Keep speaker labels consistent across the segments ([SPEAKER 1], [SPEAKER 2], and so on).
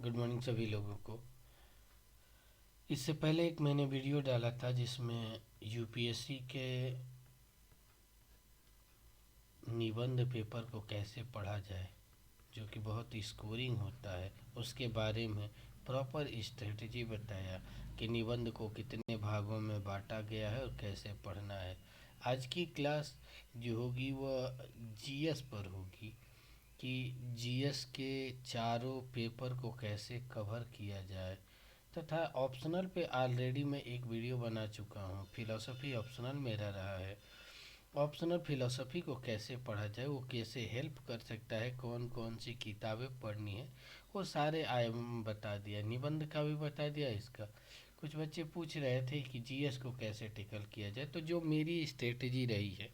[SPEAKER 1] Good morning सभी लोगों को। इससे पहले एक मैंने वीडियो डाला था जिसमें यूपीएससी के निबंध पेपर को कैसे पढ़ा जाए, जो कि बहुत स्कोरिंग होता है, उसके बारे में प्रॉपर स्ट्रेटजी बताया कि निबंध को कितने भागों में बांटा गया है और कैसे पढ़ना है। आज की क्लास जो होगी वह जीएस पर होगी कि जीएस के चारों पेपर को कैसे कवर किया जाए, तथा ऑप्शनल पे ऑलरेडी मैं एक वीडियो बना चुका हूँ। फिलॉसफी ऑप्शनल मेरा रहा है। ऑप्शनल फिलॉसफी को कैसे पढ़ा जाए, वो कैसे हेल्प कर सकता है, कौन कौन सी किताबें पढ़नी है, वो सारे आयाम बता दिया। निबंध का भी बता दिया। इसका कुछ बच्चे पूछ रहे थे कि जीएस को कैसे टेकल किया जाए, तो जो मेरी स्ट्रेटजी रही है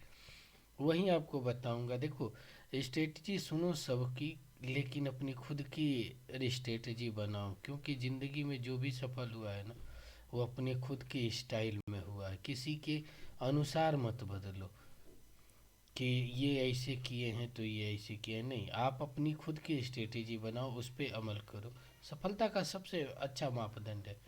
[SPEAKER 1] वही आपको बताऊंगा। देखो, स्ट्रेटजी सुनो सबकी, लेकिन अपनी खुद की स्ट्रेटजी बनाओ, क्योंकि ज़िंदगी में जो भी सफल हुआ है ना, वो अपने खुद के स्टाइल में हुआ है। किसी के अनुसार मत बदलो कि ये ऐसे किए हैं तो ये ऐसे किए हैं, नहीं। आप अपनी खुद की स्ट्रेटजी बनाओ, उस पर अमल करो। सफलता का सबसे अच्छा मापदंड है।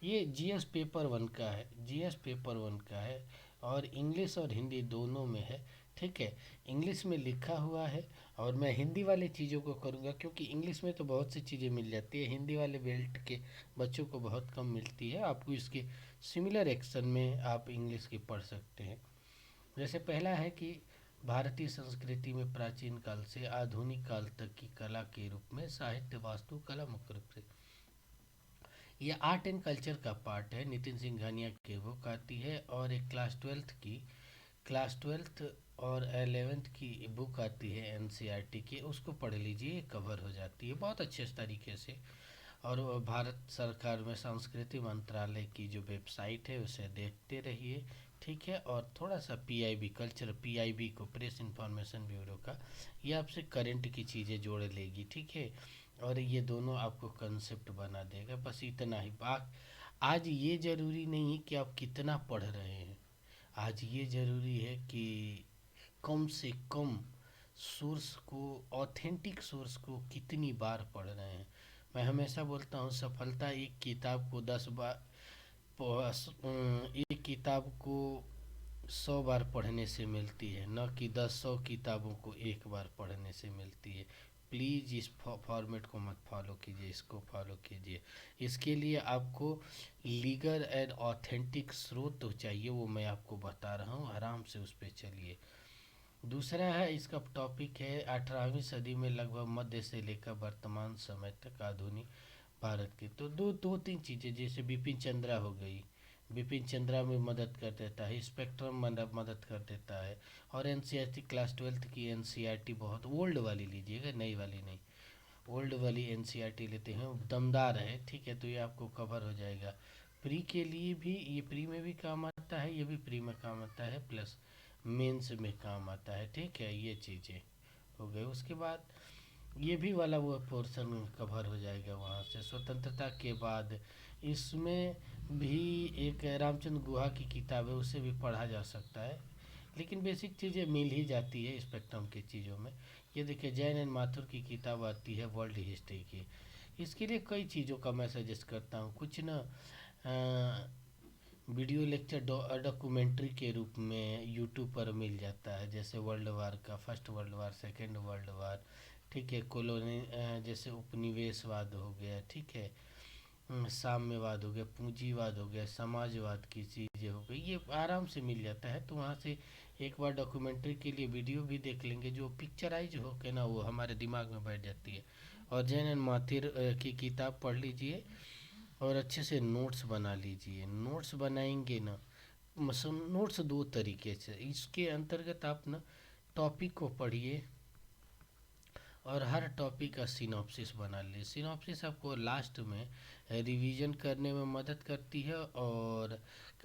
[SPEAKER 1] ये जीएस पेपर वन का है, जीएस पेपर वन का है, और इंग्लिश और हिंदी दोनों में है। ठीक है, इंग्लिश में लिखा हुआ है, और मैं हिंदी वाली चीज़ों को करूँगा, क्योंकि इंग्लिश में तो बहुत सी चीज़ें मिल जाती है, हिंदी वाले बेल्ट के बच्चों को बहुत कम मिलती है। आपको इसके सिमिलर एक्शन में आप इंग्लिश की पढ़ सकते हैं। जैसे पहला है कि भारतीय संस्कृति में प्राचीन काल से आधुनिक काल तक की कला के रूप में साहित्य वास्तु कला मुख्य रूप से, ये आर्ट एंड कल्चर का पार्ट है। नितिन सिंघानिया की बुक आती है, और एक क्लास ट्वेल्थ और 11th की बुक आती है एनसीईआरटी की, उसको पढ़ लीजिए, कवर हो जाती है बहुत अच्छे तरीके से। और वो भारत सरकार में संस्कृति मंत्रालय की जो वेबसाइट है उसे देखते रहिए। ठीक है, और थोड़ा सा पीआईबी कल्चर, पीआईबी को प्रेस इंफॉर्मेशन ब्यूरो का, ये आपसे करंट की चीज़ें जोड़ लेगी। ठीक है, और ये दोनों आपको कंसेप्ट बना देगा। बस इतना ही बात। आज ये ज़रूरी नहीं है कि आप कितना पढ़ रहे हैं, आज ये ज़रूरी है कि कम से कम सोर्स को, ऑथेंटिक सोर्स को कितनी बार पढ़ रहे हैं। मैं हमेशा बोलता हूँ, सफलता एक किताब को 10 बार, एक किताब को 100 बार पढ़ने से मिलती है, न कि 10 100 किताबों को एक बार पढ़ने से मिलती है। प्लीज़ इस फॉर्मेट को मत फॉलो कीजिए, इसको फॉलो कीजिए। इसके लिए आपको लीगल एंड ऑथेंटिक स्रोत तो चाहिए, वो मैं आपको बता रहा हूँ, आराम से उस पर चलिए। दूसरा है, इसका टॉपिक है 18वीं सदी में लगभग मध्य से लेकर वर्तमान समय तक आधुनिक भारत की। तो दो दो तीन चीज़ें, जैसे बिपिन चंद्रा हो गई, बिपिन चंद्रा में मदद कर देता है, स्पेक्ट्रम मदद कर देता है। और एनसीईआरटी क्लास 12th की एनसीईआरटी बहुत ओल्ड वाली लीजिएगा, नई वाली नहीं, ओल्ड वाली एनसीईआरटी लेते हैं, दमदार है। ठीक है, तो ये आपको कवर हो जाएगा। प्री के लिए भी, ये प्री में भी काम आता है, ये भी प्री में काम आता है, प्लस मेंस में काम आता है। ठीक है, ये चीज़ें हो गई। उसके बाद ये भी वाला वो पोर्शन कवर हो जाएगा। वहाँ से स्वतंत्रता के बाद इसमें भी एक रामचंद्र गुहा की किताब है, उसे भी पढ़ा जा सकता है, लेकिन बेसिक चीज़ें मिल ही जाती है स्पेक्ट्रम की चीज़ों में। ये देखिए, जैन एंड माथुर की किताब आती है वर्ल्ड हिस्ट्री की। इसके लिए कई चीज़ों का मैं सजेस्ट करता हूँ। कुछ ना वीडियो लेक्चर डॉक्यूमेंट्री के रूप में यूट्यूब पर मिल जाता है, जैसे वर्ल्ड वार का, first world war, second world war. ठीक है, कॉलोनी, जैसे उपनिवेशवाद हो गया। ठीक है, साम्यवाद हो गया, पूंजीवाद हो गया, समाजवाद की चीज़ें हो गई, ये आराम से मिल जाता है। तो वहाँ से एक बार डॉक्यूमेंट्री के लिए वीडियो भी देख लेंगे, जो पिक्चराइज हो के ना, वो हमारे दिमाग में बैठ जाती है। और जैन एंड माथिर की किताब पढ़ लीजिए, और अच्छे से नोट्स बना लीजिए। नोट्स बनाएंगे ना, नोट्स दो तरीके से, इसके अंतर्गत आप ना टॉपिक को पढ़िए, और हर टॉपिक का सिनॉप्सिस बना लीजिए। सिनॉप्सिस आपको लास्ट में रिवीजन करने में मदद करती है, और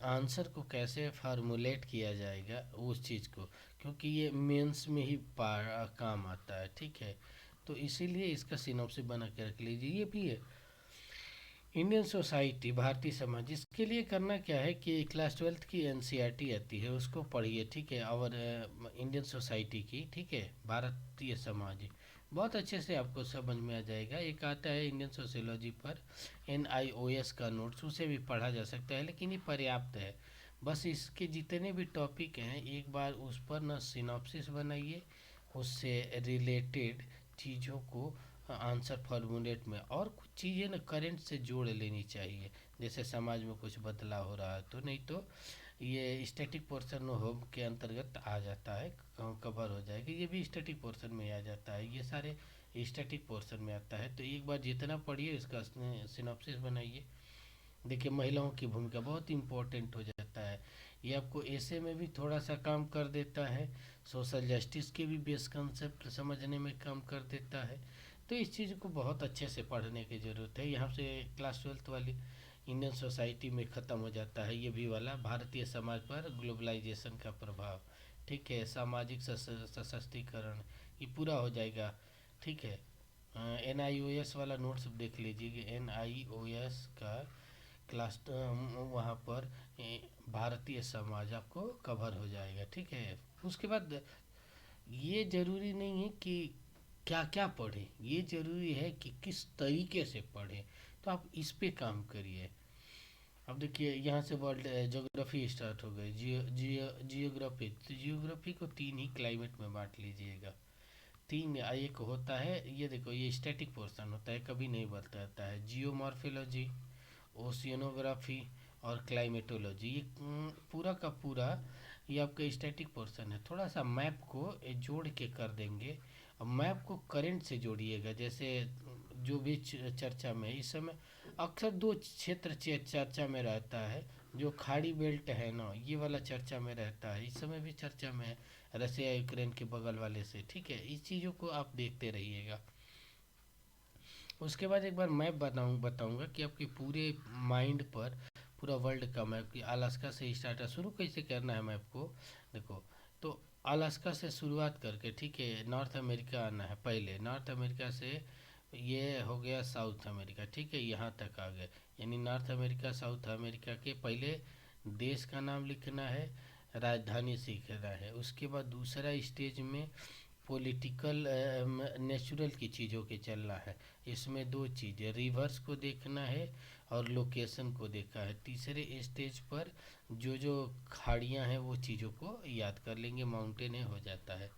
[SPEAKER 1] आंसर को कैसे फार्मूलेट किया जाएगा उस चीज़ को, क्योंकि ये मेंस में ही काम आता है। ठीक है, तो इसीलिए इसका सिनॉप्सिस बना के रख लीजिए। ये भी है इंडियन सोसाइटी, भारतीय समाज। इसके लिए करना क्या है कि क्लास 12th की एनसीईआरटी आती है, उसको पढ़िए। ठीक है, और इंडियन सोसाइटी की, ठीक है, भारतीय समाज, बहुत अच्छे से आपको समझ में आ जाएगा। एक आता है इंडियन सोशियोलॉजी पर NIOS का नोट्स, उसे भी पढ़ा जा सकता है, लेकिन ये पर्याप्त है। बस इसके जितने भी टॉपिक हैं एक बार उस पर ना सिनॉप्सिस बनाइए, उससे रिलेटेड चीज़ों को आंसर फॉर्मूलेट में, और कुछ चीज़ें ना करंट से जोड़ लेनी चाहिए। जैसे समाज में कुछ बदलाव हो रहा है तो, नहीं तो ये स्टैटिक पोर्शन होम के अंतर्गत आ जाता है, कवर हो जाएगा। ये भी स्टैटिक पोर्शन में आ जाता है, ये सारे स्टैटिक पोर्शन में आता है। तो एक बार जितना पढ़िए इसका सिनॉप्सिस बनाइए। देखिए महिलाओं की भूमिका बहुत इम्पोर्टेंट हो जाता है, ये आपको ऐसे में भी थोड़ा सा काम कर देता है, सोशल जस्टिस के भी बेस कंसेप्ट समझने में काम कर देता है। तो इस चीज़ को बहुत अच्छे से पढ़ने की ज़रूरत है। यहाँ से क्लास 12th वाली इंडियन सोसाइटी में ख़त्म हो जाता है ये भी वाला, भारतीय समाज पर ग्लोबलाइजेशन का प्रभाव। ठीक है, सामाजिक सशक्तिकरण, ये पूरा हो जाएगा। ठीक है, NIOS वाला नोट्स देख लीजिए कि NIOS का क्लास वहाँ पर भारतीय समाज आपको कवर हो जाएगा। ठीक है, उसके बाद ये ज़रूरी नहीं है कि क्या क्या पढ़ें, ये ज़रूरी है कि किस तरीके से पढ़ें। तो आप इस पे काम करिए। अब देखिए यहाँ से वर्ल्ड ज्योग्राफी स्टार्ट हो गई, जियोग्राफी। तो जियोग्राफी को तीन ही क्लाइमेट में बांट लीजिएगा। तीन, एक होता है, ये देखो ये स्टैटिक पोर्शन होता है, कभी नहीं बदलता रहता है, जियोमॉर्फोलॉजी, ओशियनोग्राफी और क्लाइमेटोलॉजी। ये पूरा का पूरा ये आपका स्टैटिक पोर्शन है। थोड़ा सा मैप को जोड़ के कर देंगे, और मैप को करंट से जोड़िएगा। जैसे जो भी चर्चा में इस समय अक्सर दो क्षेत्र चर्चा में रहता है, जो खाड़ी बेल्ट है ना, ये वाला चर्चा में रहता है, इस समय भी चर्चा में है, रसिया यूक्रेन के बगल वाले से। ठीक है, इस चीज़ों को आप देखते रहिएगा। उसके बाद एक बार मैप बताऊंगा कि आपके पूरे माइंड पर पूरा वर्ल्ड का मैप, कि अलास्का से स्टार्ट है, शुरू कैसे करना है मैप को। देखो, तो अलास्का से शुरुआत करके, ठीक है, नॉर्थ अमेरिका आना है पहले, नॉर्थ अमेरिका से ये हो गया साउथ अमेरिका। ठीक है, यहाँ तक आ गए, यानी नॉर्थ अमेरिका साउथ अमेरिका के पहले देश का नाम लिखना है, राजधानी सीखना है। उसके बाद दूसरा स्टेज में पॉलिटिकल नेचुरल की चीज़ों के चलना है। इसमें दो चीज़ें, रिवर्स को देखना है और लोकेशन को देखा है। तीसरे स्टेज पर जो जो खाड़ियाँ हैं वो चीज़ों को याद कर लेंगे, माउंटेन है हो जाता है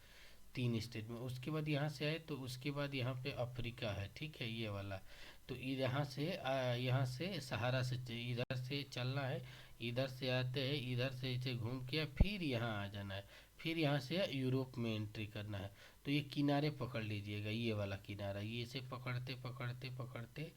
[SPEAKER 1] तीन स्टेज में। उसके बाद यहाँ से आए तो उसके बाद यहाँ पे अफ्रीका है। ठीक है, ये वाला। तो यहाँ से सहारा से इधर से चलना है, इधर से आते हैं, इधर से इसे घूम के फिर यहाँ आ जाना है, फिर यहाँ से यूरोप में एंट्री करना है। तो ये किनारे पकड़ लीजिएगा, ये वाला किनारा, ये इसे पकड़ते पकड़ते पकड़ते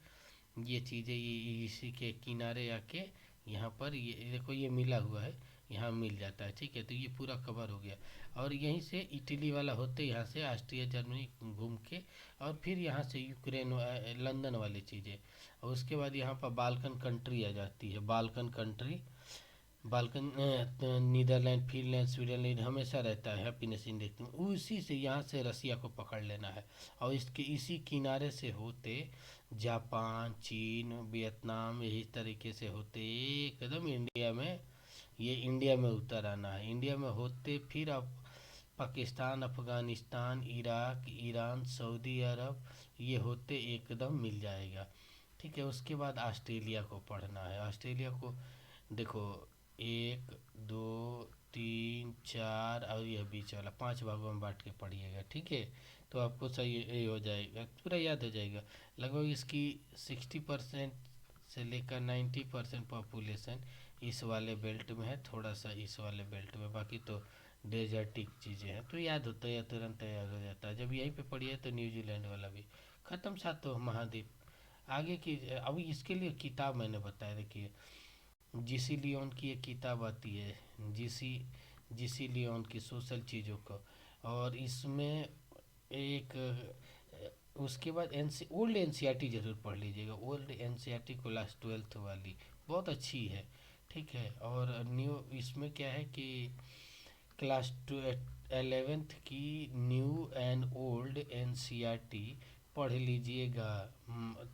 [SPEAKER 1] ये चीज़ें ये इसी के किनारे आके यहाँ पर ये देखो ये मिला हुआ है, यहाँ मिल जाता है। ठीक है, तो ये पूरा कवर हो गया। और यहीं से इटली वाला होते यहाँ से ऑस्ट्रिया जर्मनी घूम के, और फिर यहाँ से यूक्रेन लंदन वाली चीज़ें। और उसके बाद यहाँ पर बाल्कन कंट्री आ जाती है, Balkan country, Balkan Netherland, Finland, स्वीडनलैंड हमेशा रहता है हैप्पीनेस इंडेक्स में। उसी से यहाँ से रसिया को पकड़ लेना है, और इसके इसी किनारे से होते जापान, चीन, वियतनाम, यही तरीके से होते एकदम इंडिया में, ये इंडिया में उतर आना है। इंडिया में होते फिर अब Pakistan, Afghanistan, Iraq, Iran, Saudi Arab, ये होते एकदम मिल जाएगा। ठीक है, उसके बाद ऑस्ट्रेलिया को पढ़ना है। ऑस्ट्रेलिया को देखो, एक, दो, तीन, चार और यह बीच वाला, पांच भागों में बांट के पढ़िएगा। ठीक है, तो आपको सही ये हो जाएगा, पूरा याद हो जाएगा। लगभग इसकी 60% से लेकर 90% पॉपुलेशन इस वाले बेल्ट में है, थोड़ा सा इस वाले बेल्ट में, बाकी तो डेजर्टिक चीज़ें हैं। तो याद होता है या तुरंत याद हो जाता है। जब यहीं पे पढ़िए तो न्यूजीलैंड वाला भी खत्म, सातों महाद्वीप। आगे की अभी इसके लिए किताब मैंने बताया, देखिए जीसी लियोन की एक किताब आती है, जीसी जीसी लियोन की सोशल चीज़ों को। और इसमें एक उसके बाद ओल्ड एनसीईआरटी जरूर पढ़ लीजिएगा, ओल्ड एनसीईआरटी क्लास 12th वाली बहुत अच्छी है। ठीक है, और न्यू इसमें क्या है कि क्लास 11th की न्यू एंड ओल्ड एनसीईआरटी पढ़ लीजिएगा।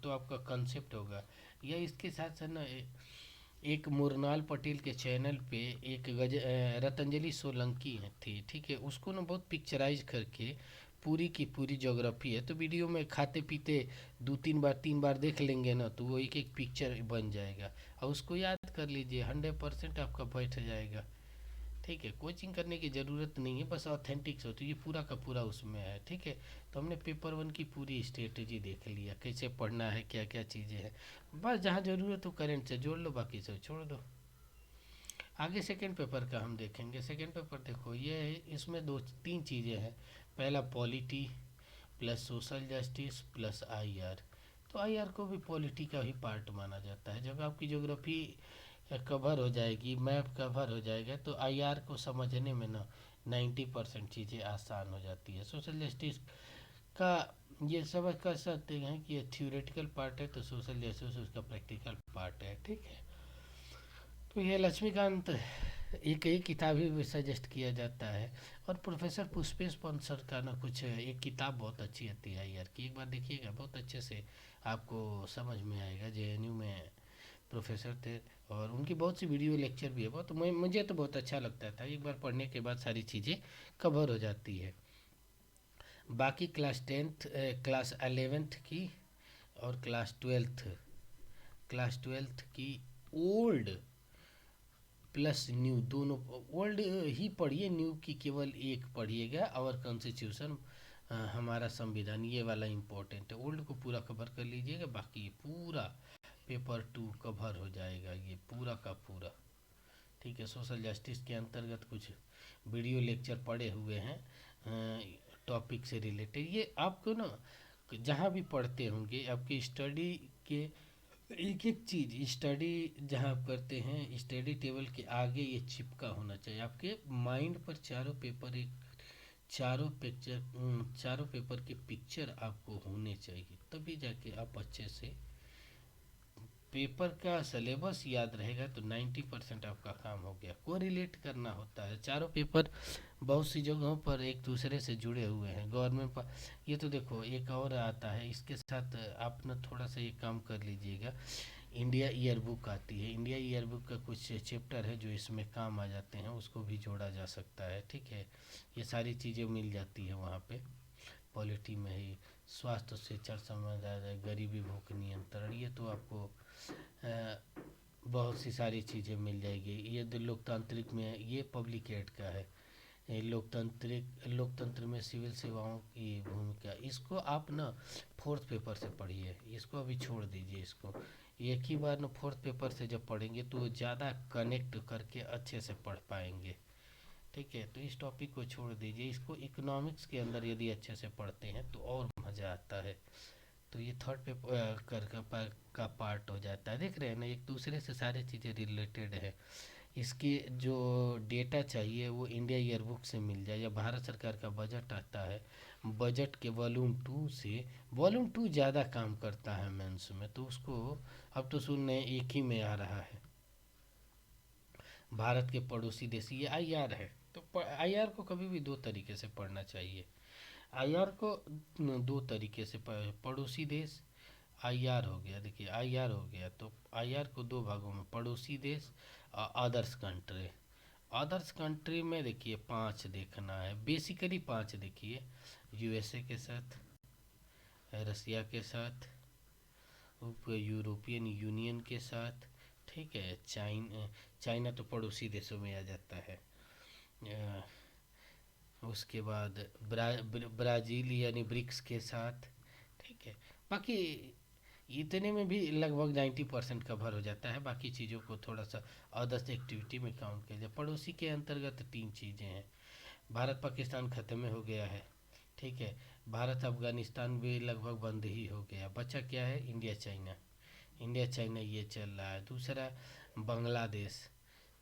[SPEAKER 1] तो आपका कंसेप्ट होगा। या इसके साथ साथ ना एक मुरनाल पटेल के चैनल पे एक रतंजलि सोलंकी थी। ठीक है, उसको ना बहुत पिक्चराइज करके पूरी की पूरी ज्योग्राफी है, तो वीडियो में खाते पीते 2 3 बार 3 बार देख लेंगे ना, तो वो एक एक पिक्चर बन जाएगा और उसको याद कर लीजिए, 100% आपका बैठ जाएगा। ठीक है, कोचिंग करने की ज़रूरत नहीं है, बस ऑथेंटिक्स हो तो ये पूरा का पूरा उसमें है। ठीक है, तो हमने पेपर 1 की पूरी स्ट्रेटेजी देख लिया, कैसे पढ़ना है, क्या क्या चीज़ें हैं। बस जहाँ ज़रूरत हो करंट से जोड़ लो, बाकी सब छोड़ दो। आगे सेकंड पेपर का हम देखेंगे। सेकंड पेपर देखो, ये है, इसमें 2 3 चीज़ें हैं। पहला polity plus social justice plus IR. तो आईआर को भी पॉलिटी का ही पार्ट माना जाता है। जब आपकी ज्योग्राफी कवर हो जाएगी, मैप कवर हो जाएगा, तो आईआर को समझने में ना 90% चीज़ें आसान हो जाती है। सोशल जस्टिस का ये समझ कर सकते हैं कि ये थ्योरेटिकल पार्ट है, तो सोशल जस्टिस उसका प्रैक्टिकल पार्ट है। ठीक है, तो ये लक्ष्मीकांत एक एक किताब ही सजेस्ट किया जाता है। और प्रोफेसर पुष्पेश पंत सर का ना कुछ एक किताब बहुत अच्छी आती है यार, कि एक बार देखिएगा, बहुत अच्छे से आपको समझ में आएगा। जेएनयू में प्रोफेसर थे और उनकी बहुत सी वीडियो लेक्चर भी है, बहुत मुझे तो बहुत अच्छा लगता था। एक बार पढ़ने के बाद सारी चीज़ें कवर हो जाती है। बाकी क्लास 11th की और क्लास ट्वेल्थ की ओल्ड प्लस न्यू दोनों, ओल्ड ही पढ़िए, न्यू की केवल एक पढ़िएगा। और कॉन्स्टिट्यूशन, हमारा संविधान, ये वाला इम्पोर्टेंट है। ओल्ड को पूरा कवर कर लीजिएगा, बाकी ये पूरा पेपर 2 कवर हो जाएगा, ये पूरा का पूरा। ठीक है, सोशल जस्टिस के अंतर्गत कुछ वीडियो लेक्चर पढ़े हुए हैं टॉपिक से रिलेटेड। ये आपको ना जहाँ भी पढ़ते होंगे, आपकी स्टडी के एक एक चीज़, स्टडी जहाँ आप करते हैं, स्टडी टेबल के आगे ये चिपका होना चाहिए आपके माइंड पर। चारों पेपर के पिक्चर आपको होने चाहिए, तभी जाके आप अच्छे से पेपर का सिलेबस याद रहेगा, तो 90% आपका काम हो गया। कोरिलेट करना होता है, चारों पेपर बहुत सी जगहों पर एक दूसरे से जुड़े हुए हैं। गवर्नमेंट पर ये तो देखो, एक और आता है इसके साथ, आप ना थोड़ा सा ये काम कर लीजिएगा। इंडिया ईयर बुक आती है, इंडिया ईयर बुक का कुछ चैप्टर है जो इसमें काम आ जाते हैं, उसको भी जोड़ा जा सकता है। ठीक है, ये सारी चीज़ें मिल जाती है वहाँ पे पॉलिटी में ही। स्वास्थ्य शिक्षा संबंध, गरीबी भूख नियंत्रण, ये तो आपको बहुत सी सारी चीज़ें मिल जाएगी। ये लोकतांत्रिक में, ये पब्लिक एड का है। लोकतंत्र में सिविल सेवाओं की भूमिका, इसको आप ना फोर्थ पेपर से पढ़िए, इसको अभी छोड़ दीजिए। इसको एक ही बार ना फोर्थ पेपर से जब पढ़ेंगे तो ज़्यादा कनेक्ट करके अच्छे से पढ़ पाएंगे। ठीक है, तो इस टॉपिक को छोड़ दीजिए। इसको इकोनॉमिक्स के अंदर यदि अच्छे से पढ़ते हैं तो और मज़ा आता है। तो ये थर्ड पेपर का पार्ट हो जाता है। देख रहे हैं ना, एक दूसरे से सारी चीज़ें रिलेटेड है। इसकी जो डेटा चाहिए वो इंडिया ईयरबुक से मिल जाए, या भारत सरकार का बजट आता है, बजट के वॉल्यूम 2 से। वॉल्यूम 2 ज़्यादा काम करता है मेंस में, तो उसको अब तो सुनने एक ही में आ रहा है, भारत के पड़ोसी देश, ये आईआर है। तो आईआर को कभी भी 2 तरीके से पढ़ना चाहिए। आईआर को 2 तरीके से पड़ोसी देश, आईआर हो गया, देखिए आईआर हो गया, तो आईआर को 2 भागों में, पड़ोसी देश और अदर्स कंट्री। अदर्स कंट्री में देखिए 5 देखना है, बेसिकली 5 देखिए। यूएसए के साथ, रसिया के साथ, यूरोपियन यूनियन के साथ। ठीक है, चाइना तो पड़ोसी देशों में आ जाता है। उसके बाद ब्राज़ील यानी ब्रिक्स के साथ। ठीक है, बाकी इतने में भी लगभग 90% कवर हो जाता है। बाकी चीज़ों को थोड़ा सा अदर्स एक्टिविटी में काउंट किया जाए। पड़ोसी के अंतर्गत 3 चीज़ें हैं। भारत पाकिस्तान ख़त्म में हो गया है। ठीक है, भारत अफगानिस्तान भी लगभग बंद ही हो गया। बचा क्या है? India China. इंडिया चाइना ये चल रहा है। दूसरा बांग्लादेश।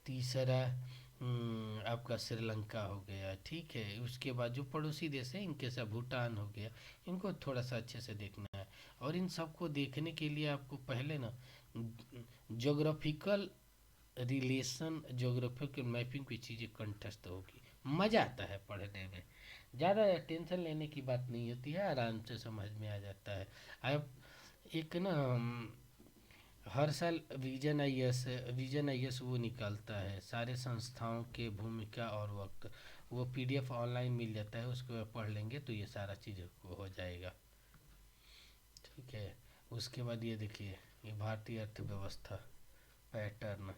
[SPEAKER 1] तीसरा आपका श्रीलंका हो गया। ठीक है, उसके बाद जो पड़ोसी देश है इनके साथ भूटान हो गया। इनको थोड़ा सा अच्छे से देखना है। और इन सबको देखने के लिए आपको पहले ना जोग्राफिकल रिलेशन, जोग्राफिकल मैपिंग की चीज़ें कंठस्थ होगी। मज़ा आता है पढ़ने में, ज़्यादा टेंशन लेने की बात नहीं होती है, आराम से समझ में आ जाता है। अब एक ना हर साल विजन आई एस वो निकालता है, सारे संस्थाओं के भूमिका और वक्त। वो PDF ऑनलाइन मिल जाता है, उसको पढ़ लेंगे तो ये सारा चीज़ को हो जाएगा। ठीक है, उसके बाद ये देखिए, ये भारतीय अर्थव्यवस्था पैटर्न,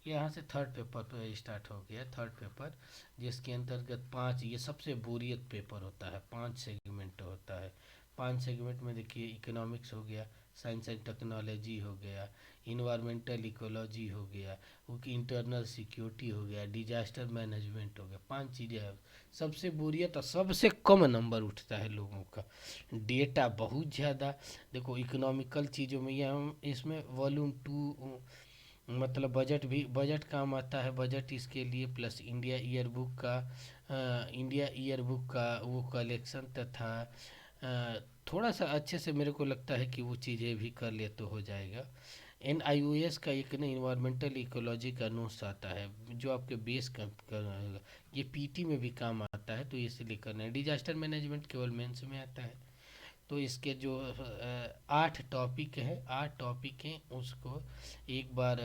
[SPEAKER 1] यहाँ से थर्ड पेपर पर स्टार्ट हो गया। थर्ड पेपर जिसके अंतर्गत 5, ये सबसे बोरियत पेपर होता है, 5 सेगमेंट होता है। 5 सेगमेंट में देखिए, इकोनॉमिक्स हो गया, साइंस एंड टेक्नोलॉजी हो गया, इन्वायरमेंटल इकोलॉजी हो गया, इंटरनल सिक्योरिटी हो गया, डिजास्टर मैनेजमेंट हो गया। 5 चीज़ें हैं। सबसे बोरियत और सबसे कम नंबर उठता है लोगों का, डेटा बहुत ज़्यादा। देखो इकोनॉमिकल चीज़ों में ये हम इसमें वॉल्यूम 2, मतलब बजट काम आता है, बजट इसके लिए, प्लस इंडिया ईयर बुक का वो कलेक्शन, तथा थोड़ा सा अच्छे से मेरे को लगता है कि वो चीज़ें भी कर ले तो हो जाएगा। NIOS का एक ना इन्वायरमेंटल इकोलॉजी का नोट्स आता है, जो आपके बेस कर ये PT में भी काम आता है, तो इसलिए करना है। डिजास्टर मैनेजमेंट केवल मेंस में आता है। तो इसके जो 8 टॉपिक है, 8 टॉपिक हैं, उसको एक बार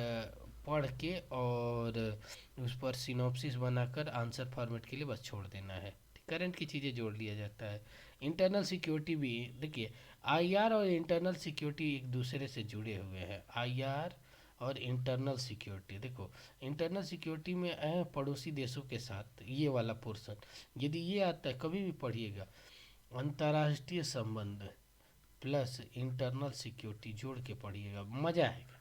[SPEAKER 1] पढ़ के और उस पर सिनॉप्सिस बनाकर आंसर फॉर्मेट के लिए बस छोड़ देना है। करंट की चीज़ें जोड़ लिया जाता है। इंटरनल सिक्योरिटी भी देखिए, IR और इंटरनल सिक्योरिटी एक दूसरे से जुड़े हुए हैं। IR और इंटरनल सिक्योरिटी, देखो इंटरनल सिक्योरिटी में पड़ोसी देशों के साथ ये वाला पोर्शन, यदि ये आता है कभी भी पढ़िएगा, अंतर्राष्ट्रीय संबंध प्लस इंटरनल सिक्योरिटी जोड़ के पढ़िएगा, मज़ा आएगा।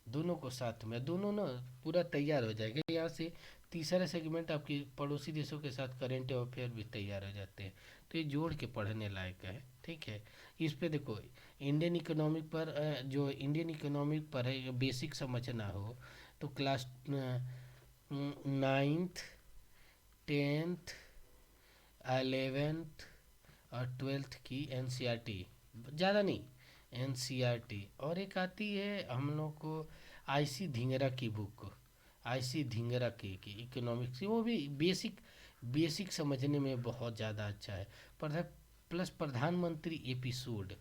[SPEAKER 1] दोनों को साथ में, दोनों ना पूरा तैयार हो जाएगा। यहाँ से तीसरा सेगमेंट आपकी पड़ोसी देशों के साथ करेंट अफेयर भी तैयार हो जाते हैं, तो ये जोड़ के पढ़ने लायक है। ठीक है, इस पे देखो इंडियन इकोनॉमिक पर जो इंडियन इकोनॉमिक पर है, बेसिक समझना हो तो क्लास 9th 10th 11th और 12th की NCERT, ज़्यादा नहीं, NCERT। और एक आती है हम लोग को IC धिंगरा की बुक, IC धिंगरा की इकोनॉमिक्स, वो भी बेसिक बेसिक समझने में बहुत ज़्यादा अच्छा है। प्लस प्रधानमंत्री एपिसोड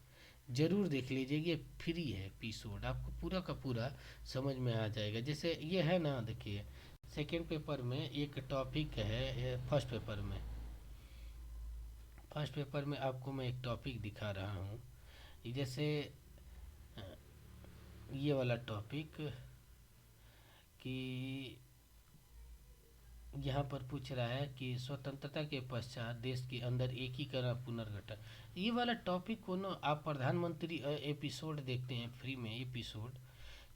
[SPEAKER 1] जरूर देख लीजिए, ये फ्री है एपिसोड, आपको पूरा का पूरा समझ में आ जाएगा। जैसे ये है ना, देखिए सेकेंड पेपर में एक टॉपिक है, फर्स्ट पेपर में आपको मैं एक टॉपिक दिखा रहा हूँ। जैसे अ, ये वाला टॉपिक कि यहाँ पर पूछ रहा है कि स्वतंत्रता के पश्चात देश के अंदर एकीकरण पुनर्गठन, ये वाला टॉपिक को ना आप प्रधानमंत्री एपिसोड देखते हैं फ्री में एपिसोड,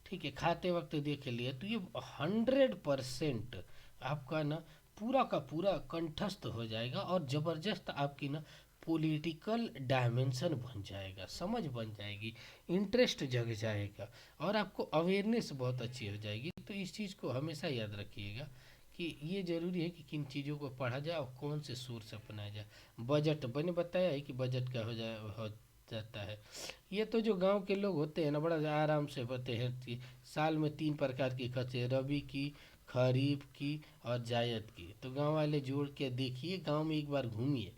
[SPEAKER 1] ठीक है, खाते वक्त देख लिए तो ये 100% आपका ना पूरा का पूरा कंठस्थ हो जाएगा, और ज़बरदस्त आपकी ना पॉलिटिकल डायमेंशन बन जाएगा, समझ बन जाएगी, इंटरेस्ट जग जाएगा, और आपको अवेयरनेस बहुत अच्छी हो जाएगी। तो इस चीज़ को हमेशा याद रखिएगा कि ये ज़रूरी है कि किन चीज़ों को पढ़ा जाए और कौन से सोर्स अपनाया जाए। बजट मैंने बताया है कि बजट का हो जाता है। ये तो जो गांव के लोग होते हैं ना, बड़ा आराम से होते हैं कि साल में 3 प्रकार की फसलें, रबी की, खरीफ की और जायद की, तो गांव वाले जोड़ के देखिए, गांव में एक बार घूमिए,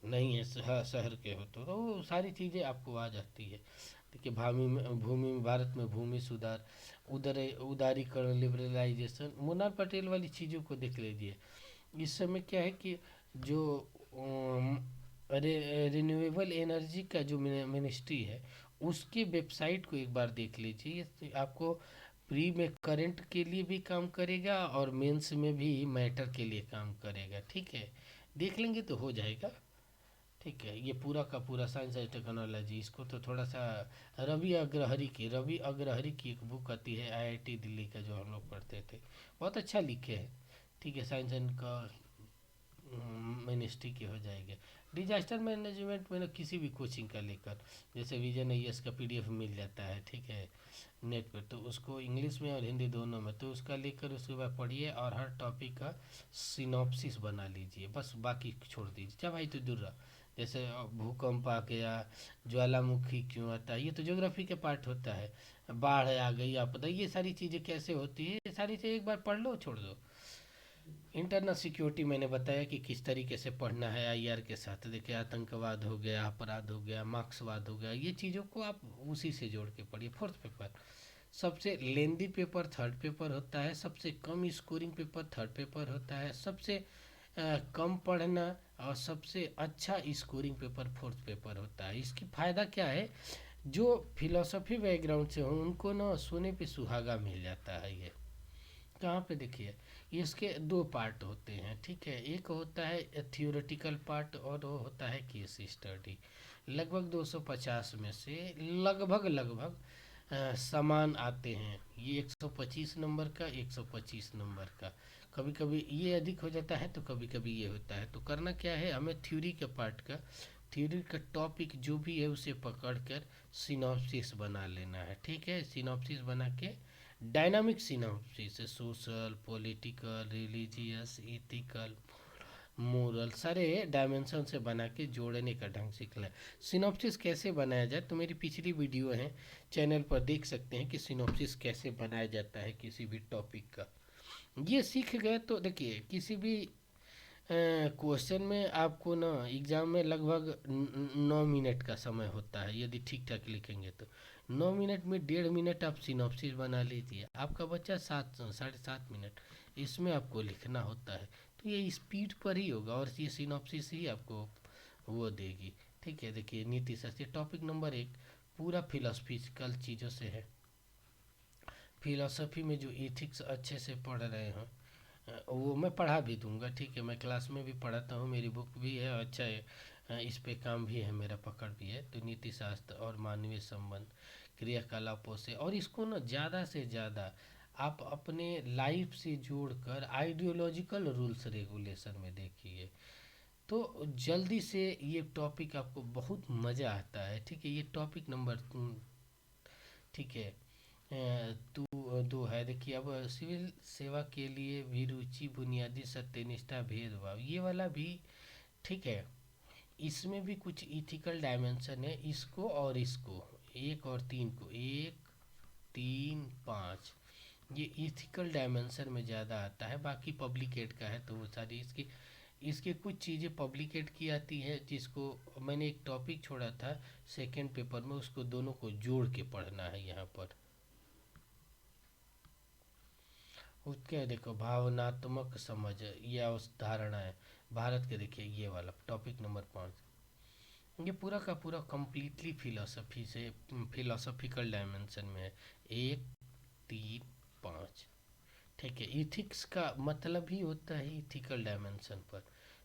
[SPEAKER 1] नहीं है शहर के हो तो वो सारी चीज़ें आपको आ जाती है। देखिए भूमि में भारत में भूमि सुधार, उदारीकरण, लिबरलाइजेशन, मुन्ना पटेल वाली चीज़ों को देख लीजिए। इस समय क्या है कि जो रिन्यूएबल एनर्जी का जो मिनिस्ट्री है, उसकी वेबसाइट को एक बार देख लीजिए, तो आपको प्री में करंट के लिए भी काम करेगा और मेंस में भी मैटर के लिए काम करेगा। ठीक है, देख लेंगे तो हो जाएगा। ठीक है, ये पूरा का पूरा साइंस एंड टेक्नोलॉजी, इसको तो थोड़ा सा रवि अग्रहरी की एक बुक आती है IIT दिल्ली का, जो हम लोग पढ़ते थे, बहुत अच्छा लिखे हैं। ठीक है, साइंस एंड का मिनिस्ट्री की हो जाएगी। डिजास्टर मैनेजमेंट में ना किसी भी कोचिंग का लेकर, जैसे विजन IAS का PDF मिल जाता है, ठीक है, नेट पर, तो उसको इंग्लिश में और हिंदी दोनों में, तो उसका लेकर उसके बाद पढ़िए और हर टॉपिक का सिनॉप्सिस बना लीजिए, बस बाकी छोड़ दीजिए। क्या भाई तो दूर रहा, जैसे भूकंप आ गया, ज्वालामुखी क्यों आता है, ये तो ज्योग्राफी के पार्ट होता है, बाढ़ आ गई आपदा, ये सारी चीज़ें कैसे होती है, ये सारी चीज़ें एक बार पढ़ लो, छोड़ दो। इंटरनल सिक्योरिटी मैंने बताया कि किस तरीके से पढ़ना है IR के साथ। देखिए आतंकवाद हो गया, अपराध हो गया, मार्क्सवाद हो गया, ये चीज़ों को आप उसी से जोड़ के पढ़िए। फोर्थ पेपर सबसे लेंदी पेपर थर्ड पेपर होता है, सबसे कम स्कोरिंग पेपर थर्ड पेपर होता है, सबसे कम पढ़ना और सबसे अच्छा स्कोरिंग पेपर फोर्थ पेपर होता है। इसकी फ़ायदा क्या है, जो फिलोसफी बैकग्राउंड से हो उनको ना सोने पे सुहागा मिल जाता है। ये कहाँ पे देखिए, इसके दो पार्ट होते हैं, ठीक है। एक होता है थियोरेटिकल पार्ट और वो होता है केस स्टडी। लगभग 250 में से लगभग समान आते हैं। ये 125 नंबर का, 125 नंबर का। कभी कभी ये अधिक हो जाता है तो कभी कभी ये होता है। तो करना क्या है, हमें थ्योरी के पार्ट का, थ्योरी का टॉपिक जो भी है उसे पकड़कर सिनॉप्सिस बना लेना है, ठीक है। सिनॉप्सिस बना के dynamic synopsis, social, political, religious, ethical, moral, सारे डायमेंशन से बना के जोड़ने का ढंग सीखना है। सिनॉप्सिस कैसे बनाया जाए, तो मेरी पिछली वीडियो है चैनल पर, देख सकते हैं कि सिनॉप्सिस कैसे बनाया जाता है किसी भी टॉपिक का। ये सीख गए तो देखिए, किसी भी क्वेश्चन में आपको ना एग्ज़ाम में लगभग 9 मिनट का समय होता है, यदि ठीक ठाक लिखेंगे तो 9 मिनट में 1.5 मिनट आप सिनॉप्सिस बना लीजिए, आपका बच्चा 7 साढ़े 7 मिनट इसमें आपको लिखना होता है। तो ये स्पीड पर ही होगा और ये सिनॉप्सिस ही आपको वो देगी, ठीक है। देखिए नीति शास्त्र टॉपिक नंबर 1 पूरा फिलोसफिकल चीज़ों से है। फिलोसफी में जो इथिक्स अच्छे से पढ़ रहे हो वो मैं पढ़ा भी दूंगा, ठीक है। मैं क्लास में भी पढ़ाता हूँ, मेरी बुक भी है, अच्छा है, इस पे काम भी है, मेरा पकड़ भी है। तो नीति शास्त्र और मानवीय संबंध क्रियाकलापों से, और इसको ना ज़्यादा से ज़्यादा आप अपने लाइफ से जोड़कर आइडियोलॉजिकल रूल्स रेगुलेशन में देखिए, तो जल्दी से ये टॉपिक आपको बहुत मज़ा आता है, ठीक है। ये टॉपिक नंबर, ठीक है, तो दो है। देखिए अब सिविल सेवा के लिए भी रुचि, बुनियादी सत्यनिष्ठा, भेदभाव, ये वाला भी ठीक है। इसमें भी कुछ इथिकल डायमेंशन है, इसको और इसको, एक और तीन को, 1 3 5, ये इथिकल डायमेंशन में ज़्यादा आता है। बाकी पब्लिकेट का है तो वो सारी इसकी इसके कुछ चीज़ें पब्लिकेट की आती है, जिसको मैंने एक टॉपिक छोड़ा था सेकेंड पेपर में, उसको दोनों को जोड़ के पढ़ना है यहाँ पर। उसके देखो भावनात्मक समझ या उस धारणा है भारत के, देखिए ये वाला टॉपिक नंबर 5, ये पूरा का पूरा कंप्लीटली फिलोसफी से, फिलोसफिकल डायमेंशन में है। 1 3 5, ठीक है। इथिक्स का मतलब ही होता है इथिकल डायमेंशन पर,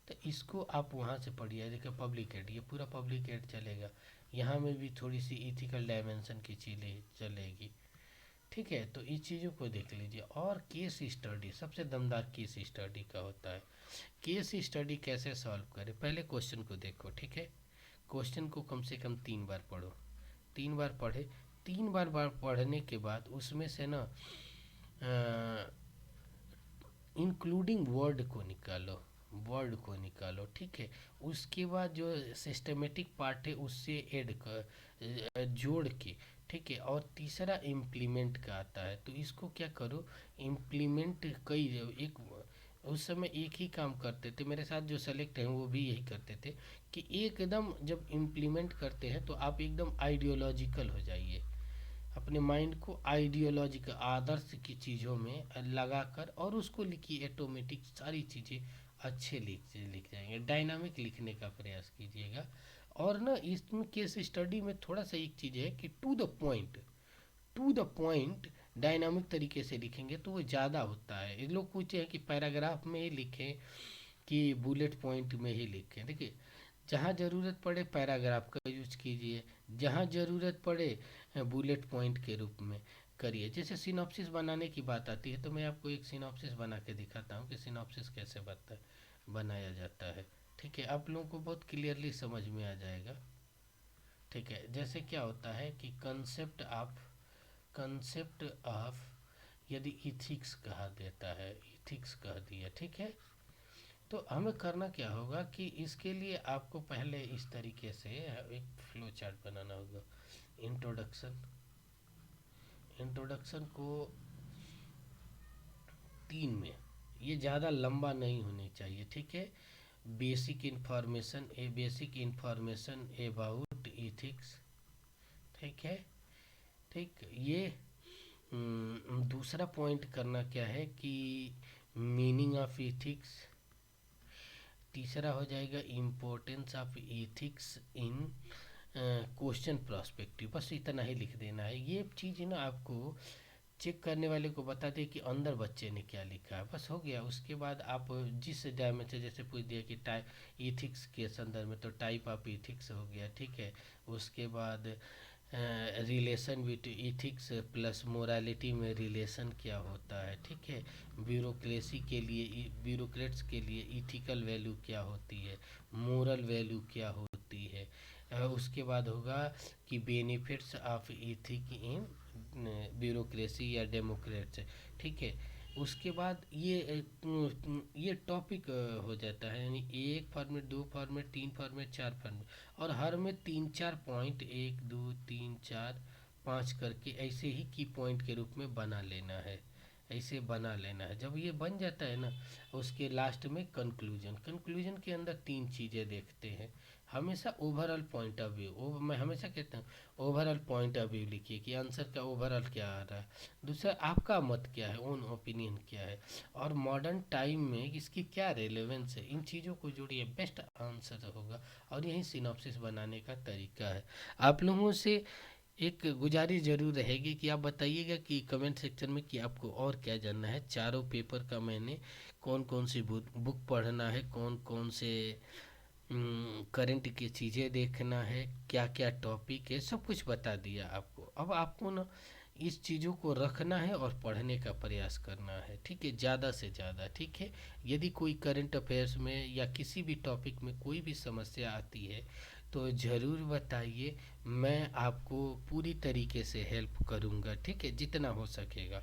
[SPEAKER 1] तो इसको आप वहाँ से पढ़िए। देखिए पब्लिकेट, ये पूरा पब्लिकेट चलेगा, यहाँ में भी थोड़ी सी इथिकल डायमेंशन की चीज़ें चलेगी, ठीक है। तो इस चीज़ों को देख लीजिए। और केस स्टडी सबसे दमदार केस स्टडी का होता है। केस स्टडी कैसे सॉल्व करें, पहले क्वेश्चन को देखो, ठीक है। क्वेश्चन को कम से कम 3 बार पढ़ो, 3 बार पढ़े, 3 बार पढ़ने के बाद उसमें से ना इंक्लूडिंग वर्ड को निकालो, वर्ड को निकालो, ठीक है। उसके बाद जो सिस्टमेटिक पार्ट है उससे ऐड कर जोड़ के, ठीक है। और तीसरा इम्प्लीमेंट का आता है, तो इसको क्या करो, इम्प्लीमेंट कई एक, उस समय एक ही काम करते थे, मेरे साथ जो सेलेक्ट हैं वो भी यही करते थे कि एकदम जब इम्प्लीमेंट करते हैं तो आप एकदम आइडियोलॉजिकल हो जाइए, अपने माइंड को आइडियोलॉजिकल आदर्श की चीज़ों में लगाकर और उसको लिखिए, ऑटोमेटिक सारी चीज़ें अच्छे लिख जाएंगे। डायनामिक लिखने का प्रयास कीजिएगा। और ना इसमें केस स्टडी में थोड़ा सा एक चीज़ है कि to the point, to the point dynamic तरीके से लिखेंगे तो वो ज़्यादा होता है। ये लोग पूछते हैं कि पैराग्राफ में ही लिखें कि बुलेट पॉइंट में ही लिखें, देखिए जहाँ ज़रूरत पड़े पैराग्राफ का यूज कीजिए, जहाँ ज़रूरत पड़े बुलेट पॉइंट के रूप में करिए। जैसे सिनॉप्सिस बनाने की बात आती है तो मैं आपको एक सिनॉप्सिस बना के दिखाता हूँ कि सिनॉप्सिस कैसे बनाया जाता है, ठीक है। आप लोगों को बहुत क्लियरली समझ में आ जाएगा, ठीक है। जैसे क्या होता है कि कंसेप्ट ऑफ यदि इथिक्स कहा देता है, इथिक्स कह दिया, ठीक है। तो हमें करना क्या होगा कि इसके लिए आपको पहले इस तरीके से एक फ्लो चार्ट बनाना होगा। इंट्रोडक्शन, इंट्रोडक्शन को 3 में, ये ज़्यादा लंबा नहीं होनी चाहिए, ठीक है। बेसिक इंफॉर्मेशन अबाउट इथिक्स, ठीक है, ठीक ये दूसरा पॉइंट करना क्या है कि मीनिंग ऑफ एथिक्स। तीसरा हो जाएगा importance of ethics in question prospective. बस इतना ही लिख देना है। ये चीज़ ना आपको चेक करने वाले को बता दे कि अंदर बच्चे ने क्या लिखा है, बस हो गया। उसके बाद आप जिस डायमेंशन, जैसे पूछ दिया कि टाइप इथिक्स के संदर्भ में, तो टाइप ऑफ इथिक्स हो गया, ठीक है। उसके बाद relation with ethics plus morality में रिलेशन क्या होता है, ठीक है। ब्यूरोक्रेसी के लिए, ब्यूरोक्रेट्स के लिए इथिकल वैल्यू क्या होती है, मोरल वैल्यू क्या होती है। उसके बाद होगा कि benefits of ethic in bureaucracy या डेमोक्रेट्स, ठीक है। उसके बाद ये टॉपिक हो जाता है, यानी एक फॉर्मेट, दो फॉर्मेट, तीन फॉर्मेट, चार फॉर्मेट, और हर में तीन चार पॉइंट, एक दो तीन चार पाँच करके ऐसे ही की पॉइंट के रूप में बना लेना है। ऐसे बना लेना है। जब ये बन जाता है ना, उसके लास्ट में कंक्लूजन। कंक्लूजन के अंदर तीन चीज़ें देखते हैं हमेशा। ओवरऑल पॉइंट ऑफ व्यू, मैं हमेशा कहता हूँ ओवरऑल पॉइंट ऑफ व्यू लिखिए कि आंसर का ओवरऑल क्या आ रहा है। दूसरा, आपका मत क्या है, ओन ओपिनियन क्या है, और मॉडर्न टाइम में इसकी क्या रेलेवेंस है। इन चीज़ों को जोड़िए, बेस्ट आंसर होगा। और यही सिनॉप्सिस बनाने का तरीका है। आप लोगों से एक गुजारिश ज़रूर रहेगी कि आप बताइएगा कि कमेंट सेक्शन में कि आपको और क्या जानना है। चारों पेपर का मैंने कौन कौन सी बुक पढ़ना है, कौन कौन से करंट की चीज़ें देखना है, क्या क्या टॉपिक है, सब कुछ बता दिया आपको। अब आपको ना इस चीज़ों को रखना है और पढ़ने का प्रयास करना है, ठीक है, ज़्यादा से ज़्यादा, ठीक है। यदि कोई करंट अफेयर्स में या किसी भी टॉपिक में कोई भी समस्या आती है तो ज़रूर बताइए, मैं आपको पूरी तरीके से हेल्प करूँगा, ठीक है, जितना हो सकेगा,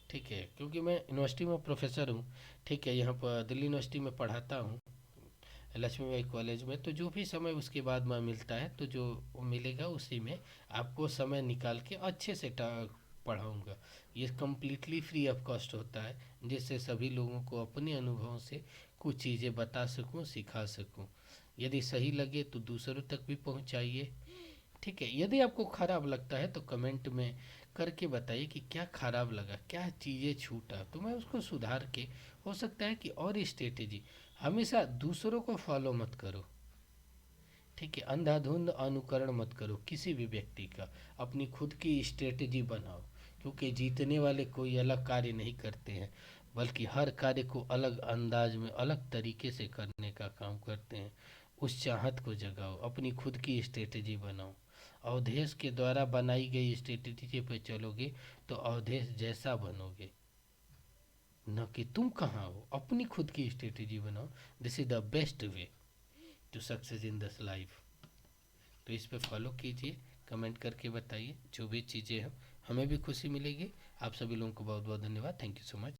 [SPEAKER 1] ठीक है। क्योंकि मैं यूनिवर्सिटी में प्रोफेसर हूँ, ठीक है, यहाँ पर दिल्ली यूनिवर्सिटी में पढ़ाता हूँ लक्ष्मीबाई कॉलेज में। तो जो भी समय उसके बाद में मिलता है, तो जो मिलेगा उसी में आपको समय निकाल के अच्छे से पढ़ाऊँगा। ये कम्प्लीटली फ्री ऑफ कॉस्ट होता है, जिससे सभी लोगों को अपने अनुभवों से कुछ चीज़ें बता सकूं, सिखा सकूं। यदि सही लगे तो दूसरों तक भी पहुंचाइए, ठीक है। यदि आपको खराब लगता है तो कमेंट में करके बताइए कि क्या खराब लगा, क्या चीज़ें छूटा, तो मैं उसको सुधार के, हो सकता है कि और स्ट्रेटेजी। हमेशा दूसरों को फॉलो मत करो, ठीक है, अंधाधुंध अनुकरण मत करो किसी भी व्यक्ति का। अपनी खुद की स्ट्रेटेजी बनाओ, क्योंकि जीतने वाले कोई अलग कार्य नहीं करते हैं, बल्कि हर कार्य को अलग अंदाज में, अलग तरीके से करने का काम करते हैं। उस चाहत को जगाओ, अपनी खुद की स्ट्रेटेजी बनाओ। अवधेश के द्वारा बनाई गई स्ट्रेटेजी पे चलोगे तो अवधेश जैसा बनोगे, न कि तुम कहाँ हो। अपनी खुद की स्ट्रेटेजी बनाओ। This is the best way to success in this life. तो इस पे फॉलो कीजिए, कमेंट करके बताइए जो भी चीज़ें हैं, हमें भी खुशी मिलेगी। आप सभी लोगों को बहुत बहुत धन्यवाद। Thank you so much.